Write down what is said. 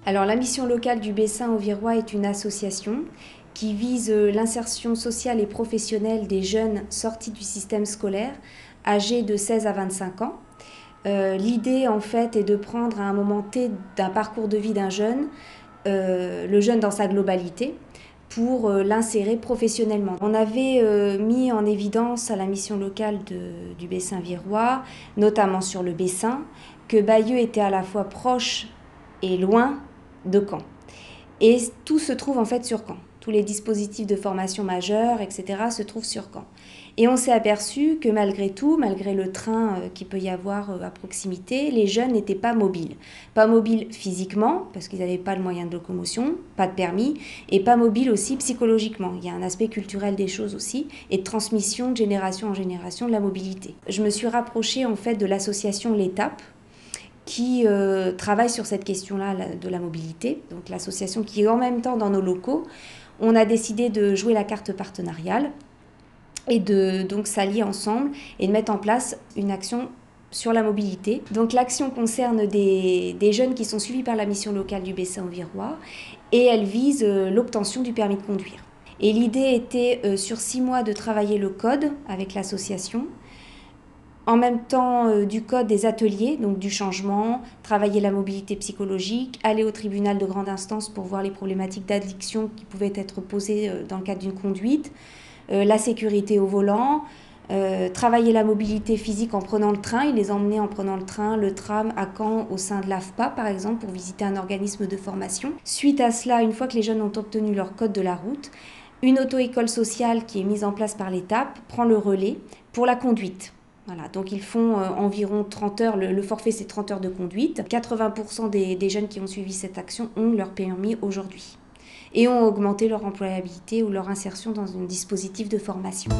Alors, la mission locale du Bessin Auvirois est une association qui vise l'insertion sociale et professionnelle des jeunes sortis du système scolaire, âgés de 16 à 25 ans. L'idée, en fait, est de prendre à un moment T d'un parcours de vie d'un jeune, le jeune dans sa globalité, pour l'insérer professionnellement. On avait mis en évidence à la mission locale du Bessin virois, notamment sur le Bessin, que Bayeux était à la fois proche et loin de Caen. Et tout se trouve en fait sur Caen. Tous les dispositifs de formation majeurs, etc. se trouvent sur Caen. Et on s'est aperçu que malgré tout, malgré le train qu'il peut y avoir à proximité, les jeunes n'étaient pas mobiles. Pas mobiles physiquement, parce qu'ils n'avaient pas le moyen de locomotion, pas de permis, et pas mobiles aussi psychologiquement. Il y a un aspect culturel des choses aussi, et de transmission de génération en génération de la mobilité. Je me suis rapprochée en fait de l'association L'Étape, qui travaille sur cette question-là de la mobilité, donc l'association qui est en même temps dans nos locaux. On a décidé de jouer la carte partenariale et de donc s'allier ensemble et de mettre en place une action sur la mobilité. Donc l'action concerne des jeunes qui sont suivis par la mission locale du Bessin Auvirois et elle vise l'obtention du permis de conduire. Et l'idée était sur 6 mois de travailler le code avec l'association, en même temps du code des ateliers, donc du changement, travailler la mobilité psychologique, aller au tribunal de grande instance pour voir les problématiques d'addiction qui pouvaient être posées dans le cadre d'une conduite, la sécurité au volant, travailler la mobilité physique en prenant le train, il les emmenait en prenant le train, le tram à Caen au sein de l'AFPA par exemple pour visiter un organisme de formation. Suite à cela, une fois que les jeunes ont obtenu leur code de la route, une auto-école sociale qui est mise en place par l'Étape prend le relais pour la conduite. Voilà, donc ils font environ 30 heures, le forfait c'est 30 heures de conduite. 80% des jeunes qui ont suivi cette action ont leur permis aujourd'hui et ont augmenté leur employabilité ou leur insertion dans un dispositif de formation.